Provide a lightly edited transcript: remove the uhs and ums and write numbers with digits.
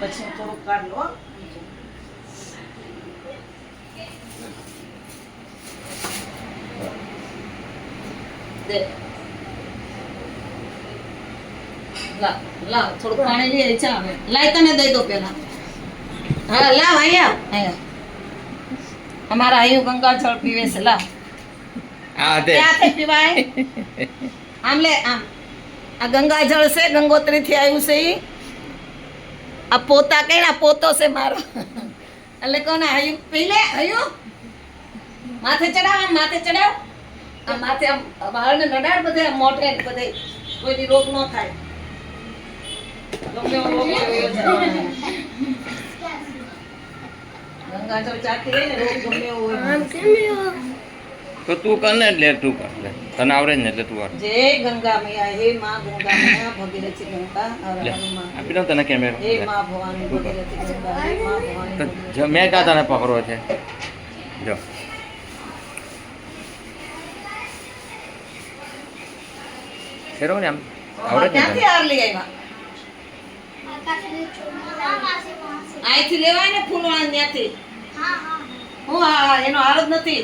પછી થોડુંક કાઢ લો. દે લા લા થોડું પાણી લઈ ચા હવે લાય તને દઈ દો પેલા. હા લાવ અહીંયા અમારા આયુ ગંગા જળ પીવે છે લાવ. આ દે ક્યાંથી પીવાય? આમ લે આમ. આ ગંગા જળ છે, ગંગોત્રી થી આવ્યું છે ઈ. આ પોતા કઈ ના પોતો છે મારો એટલે કોને હયું પી લે હયું માથે ચડાવ આમ માથે ચડાવ આ માથે આમ વાળને નડાડ બધે આમ મોઢે ને બધે કોઈની રોગ ન થાય. ગમે એવો રોગ આવ્યો જાય. ગંગા જળ ચાખી રહી ને રોગ ગમે એવો હોય. તો તું કર ને એટલે તું કર લે તને આવડે ને એટલે તું કર. જય ગંગા મૈયા હે માં ગંગા મૈયા ભગીરથી ગંગા હર લે હર માં. આપી દઉં તને કેમેરો હે માં ભવાની ભગીરથી ગંગા હે માં ભવાની તો ભગીરથી. જો મેં કા તને પકડવો છે જો ફેરવો ને આમ આવડે ને ક્યાંથી તને? હાર લઈ આવ્યા? અહીંથી લેવાય ને ફૂલવાળા ત્યાંથી. હું હા એનો હાર જ નથી.